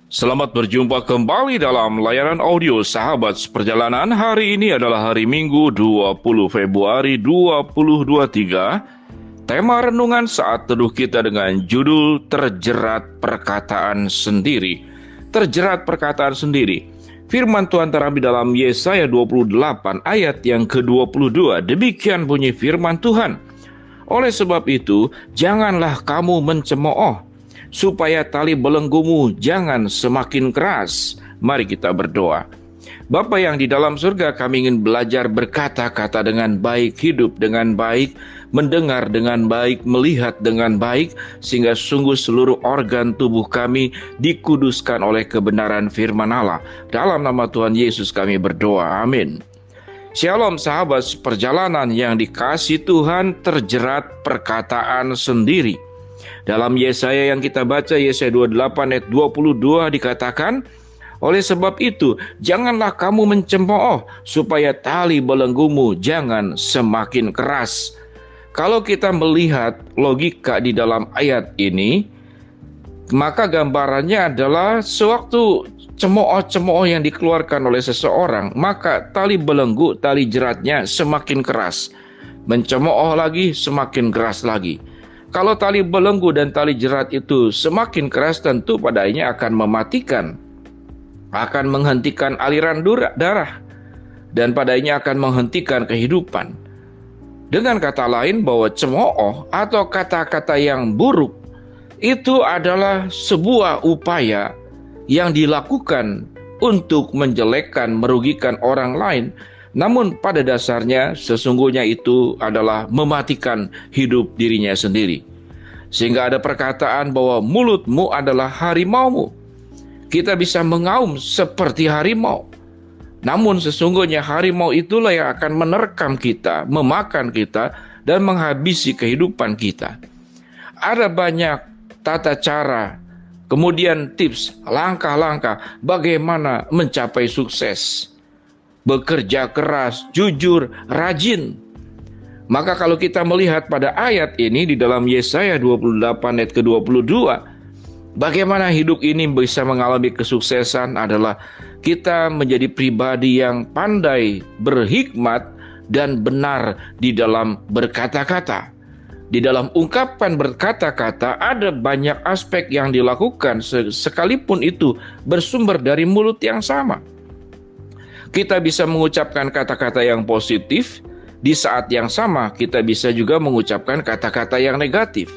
Selamat berjumpa kembali dalam layanan audio Sahabat Seperjalanan. Hari ini adalah hari Minggu 20 Februari 2023. Tema renungan saat teduh kita dengan judul Terjerat Perkataan Sendiri. Terjerat perkataan sendiri. Firman Tuhan terambil dalam Yesaya 28 ayat yang ke-22. Demikian bunyi firman Tuhan. Oleh sebab itu, janganlah kamu mencemooh, supaya tali belenggumu jangan semakin keras. Mari kita berdoa. Bapa yang di dalam surga, kami ingin belajar berkata-kata dengan baik, hidup dengan baik, mendengar dengan baik, melihat dengan baik, sehingga sungguh seluruh organ tubuh kami dikuduskan oleh kebenaran firman Allah. Dalam nama Tuhan Yesus kami berdoa, amin. Shalom sahabat seperjalanan yang dikasihi Tuhan. Terjerat perkataan sendiri. Dalam Yesaya yang kita baca, Yesaya 28 ayat 22 dikatakan, oleh sebab itu, janganlah kamu mencemooh, supaya tali belenggumu jangan semakin keras. Kalau kita melihat logika di dalam ayat ini, maka gambarannya adalah sewaktu cemooh-cemooh yang dikeluarkan oleh seseorang, maka tali belenggu, tali jeratnya semakin keras. Mencemooh lagi, semakin keras lagi. Kalau tali belenggu dan tali jerat itu semakin keras, tentu padanya akan mematikan, akan menghentikan aliran darah, dan padanya akan menghentikan kehidupan. Dengan kata lain, bahwa cemooh atau kata-kata yang buruk itu adalah sebuah upaya yang dilakukan untuk menjelekkan, merugikan orang lain. Namun pada dasarnya sesungguhnya itu adalah mematikan hidup dirinya sendiri. Sehingga ada perkataan bahwa mulutmu adalah harimaumu. Kita bisa mengaum seperti harimau. Namun sesungguhnya harimau itulah yang akan menerkam kita, memakan kita, dan menghabisi kehidupan kita. Ada banyak tata cara, kemudian tips, langkah-langkah bagaimana mencapai sukses. Bekerja keras, jujur, rajin. Maka kalau kita melihat pada ayat ini di dalam Yesaya 28 ayat ke-22, bagaimana hidup ini bisa mengalami kesuksesan adalah kita menjadi pribadi yang pandai, berhikmat, dan benar di dalam berkata-kata. Di dalam ungkapan berkata-kata ada banyak aspek yang dilakukan sekalipun itu bersumber dari mulut yang sama. Kita bisa mengucapkan kata-kata yang positif, di saat yang sama kita bisa juga mengucapkan kata-kata yang negatif.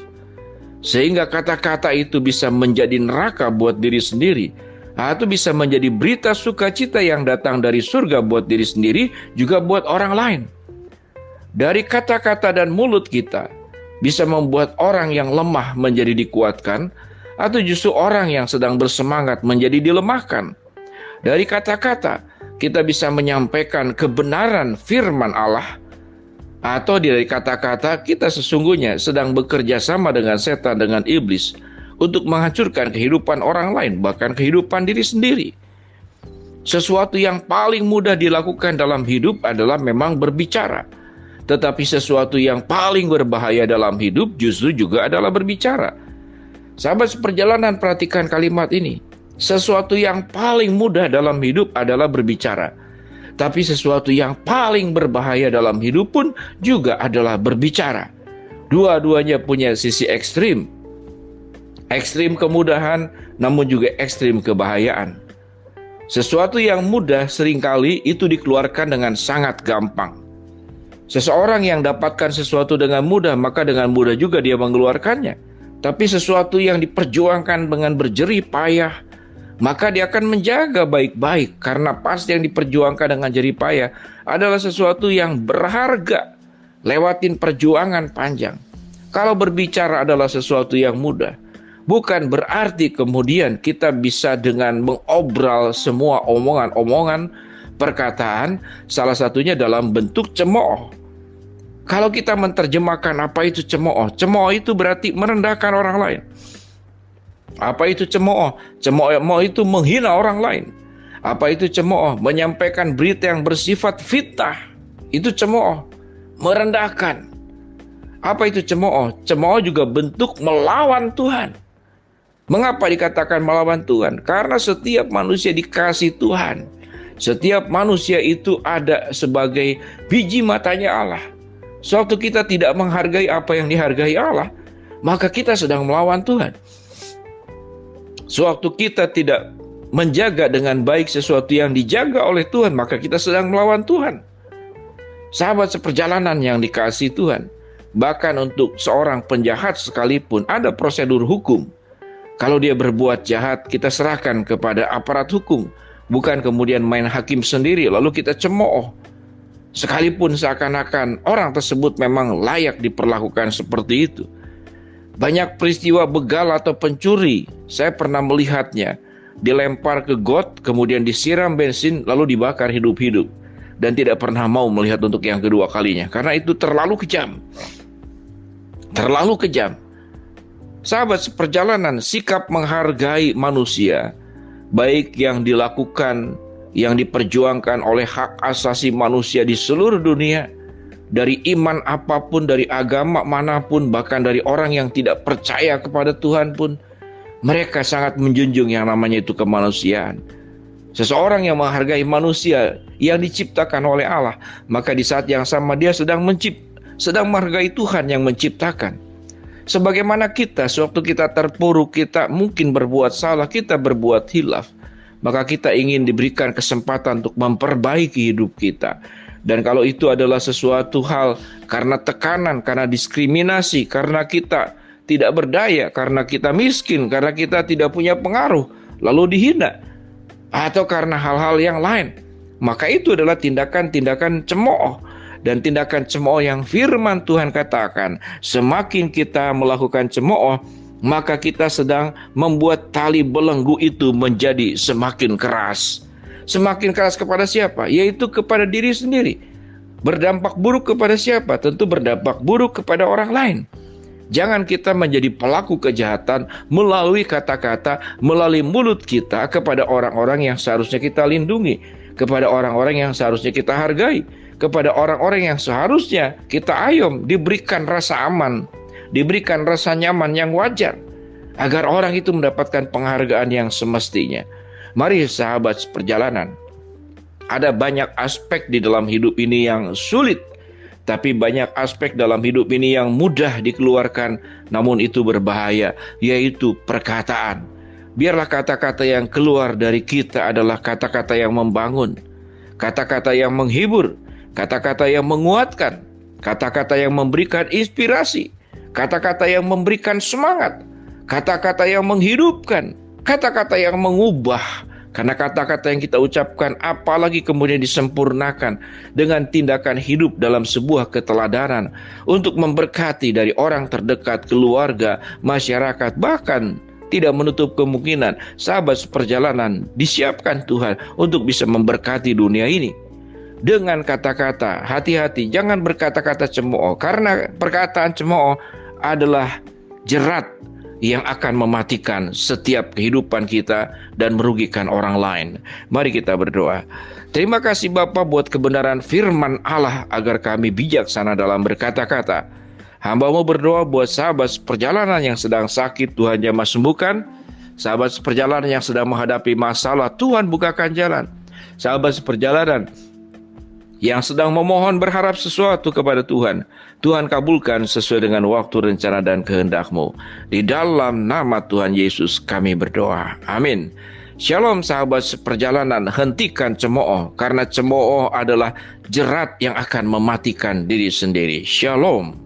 Sehingga kata-kata itu bisa menjadi neraka buat diri sendiri, atau bisa menjadi berita sukacita yang datang dari surga buat diri sendiri, juga buat orang lain. Dari kata-kata dan mulut kita bisa membuat orang yang lemah menjadi dikuatkan, atau justru orang yang sedang bersemangat menjadi dilemahkan. Dari kata-kata kita bisa menyampaikan kebenaran firman Allah, atau dari kata-kata kita sesungguhnya sedang bekerja sama dengan setan, dengan iblis, untuk menghancurkan kehidupan orang lain, bahkan kehidupan diri sendiri. Sesuatu yang paling mudah dilakukan dalam hidup adalah memang berbicara. Tetapi sesuatu yang paling berbahaya dalam hidup justru juga adalah berbicara. Sahabat seperjalanan, perhatikan kalimat ini. Sesuatu yang paling mudah dalam hidup adalah berbicara. Tapi sesuatu yang paling berbahaya dalam hidup pun juga adalah berbicara. Dua-duanya punya sisi ekstrim. Ekstrim kemudahan, namun juga ekstrim kebahayaan. Sesuatu yang mudah seringkali itu dikeluarkan dengan sangat gampang. Seseorang yang dapatkan sesuatu dengan mudah, maka dengan mudah juga dia mengeluarkannya. Tapi sesuatu yang diperjuangkan dengan berjerih payah, maka dia akan menjaga baik-baik, karena pasti yang diperjuangkan dengan jerih payah adalah sesuatu yang berharga, lewatin perjuangan panjang. Kalau berbicara adalah sesuatu yang mudah, bukan berarti kemudian kita bisa dengan mengobral semua omongan-omongan perkataan, salah satunya dalam bentuk cemooh. Kalau kita menerjemahkan apa itu cemooh, cemooh itu berarti merendahkan orang lain. Apa itu cemooh? Cemooh itu menghina orang lain. Apa itu cemooh? Menyampaikan berita yang bersifat fitnah. Itu cemooh, merendahkan. Apa itu cemooh? Cemooh juga bentuk melawan Tuhan. Mengapa dikatakan melawan Tuhan? Karena setiap manusia dikasih Tuhan. Setiap manusia itu ada sebagai biji matanya Allah. Suatu kita tidak menghargai apa yang dihargai Allah, maka kita sedang melawan Tuhan. Suatu kita tidak menjaga dengan baik sesuatu yang dijaga oleh Tuhan, maka kita sedang melawan Tuhan. Sahabat seperjalanan yang dikasihi Tuhan, bahkan untuk seorang penjahat sekalipun ada prosedur hukum. Kalau dia berbuat jahat, kita serahkan kepada aparat hukum, bukan kemudian main hakim sendiri lalu kita cemooh. Sekalipun seakan-akan orang tersebut memang layak diperlakukan seperti itu. Banyak peristiwa begal atau pencuri, saya pernah melihatnya, dilempar ke got, kemudian disiram bensin, lalu dibakar hidup-hidup. Dan tidak pernah mau melihat untuk yang kedua kalinya, karena itu terlalu kejam. Terlalu kejam. Sahabat seperjalanan, sikap menghargai manusia, baik yang dilakukan, yang diperjuangkan oleh hak asasi manusia di seluruh dunia, dari iman apapun, dari agama manapun, bahkan dari orang yang tidak percaya kepada Tuhan pun, mereka sangat menjunjung yang namanya itu kemanusiaan. Seseorang yang menghargai manusia yang diciptakan oleh Allah, maka di saat yang sama dia sedang menghargai Tuhan yang menciptakan. Sebagaimana kita, sewaktu kita terpuruk, kita mungkin berbuat salah, kita berbuat hilaf, maka kita ingin diberikan kesempatan untuk memperbaiki hidup kita. Dan kalau itu adalah sesuatu hal karena tekanan, karena diskriminasi, karena kita tidak berdaya, karena kita miskin, karena kita tidak punya pengaruh, lalu dihina, atau karena hal-hal yang lain, maka itu adalah tindakan-tindakan cemooh. Dan tindakan cemooh yang firman Tuhan katakan, semakin kita melakukan cemooh, maka kita sedang membuat tali belenggu itu menjadi semakin keras. Semakin keras kepada siapa? Yaitu kepada diri sendiri. Berdampak buruk kepada siapa? Tentu berdampak buruk kepada orang lain. Jangan kita menjadi pelaku kejahatan melalui kata-kata, melalui mulut kita kepada orang-orang yang seharusnya kita lindungi, kepada orang-orang yang seharusnya kita hargai, kepada orang-orang yang seharusnya kita ayom, diberikan rasa aman, diberikan rasa nyaman yang wajar, agar orang itu mendapatkan penghargaan yang semestinya. Mari sahabat seperjalanan, ada banyak aspek di dalam hidup ini yang sulit, tapi banyak aspek dalam hidup ini yang mudah dikeluarkan, namun itu berbahaya, yaitu perkataan. Biarlah kata-kata yang keluar dari kita adalah kata-kata yang membangun, kata-kata yang menghibur, kata-kata yang menguatkan, kata-kata yang memberikan inspirasi, kata-kata yang memberikan semangat, kata-kata yang menghidupkan, kata-kata yang mengubah. Karena kata-kata yang kita ucapkan apalagi kemudian disempurnakan dengan tindakan hidup dalam sebuah keteladanan untuk memberkati dari orang terdekat, keluarga, masyarakat, bahkan tidak menutup kemungkinan sahabat seperjalanan disiapkan Tuhan untuk bisa memberkati dunia ini. Dengan kata-kata, hati-hati, jangan berkata-kata cemooh, karena perkataan cemooh adalah jerat yang akan mematikan setiap kehidupan kita dan merugikan orang lain. Mari kita berdoa. Terima kasih Bapa buat kebenaran firman Allah agar kami bijaksana dalam berkata-kata. Hamba-Mu berdoa buat sahabat seperjalanan yang sedang sakit, Tuhan jamah sembuhkan. Sahabat seperjalanan yang sedang menghadapi masalah, Tuhan bukakan jalan. Sahabat seperjalanan yang sedang memohon berharap sesuatu kepada Tuhan, Tuhan kabulkan sesuai dengan waktu, rencana, dan kehendak-Mu. Di dalam nama Tuhan Yesus kami berdoa. Amin. Shalom sahabat seperjalanan, hentikan cemooh, karena cemooh adalah jerat yang akan mematikan diri sendiri. Shalom.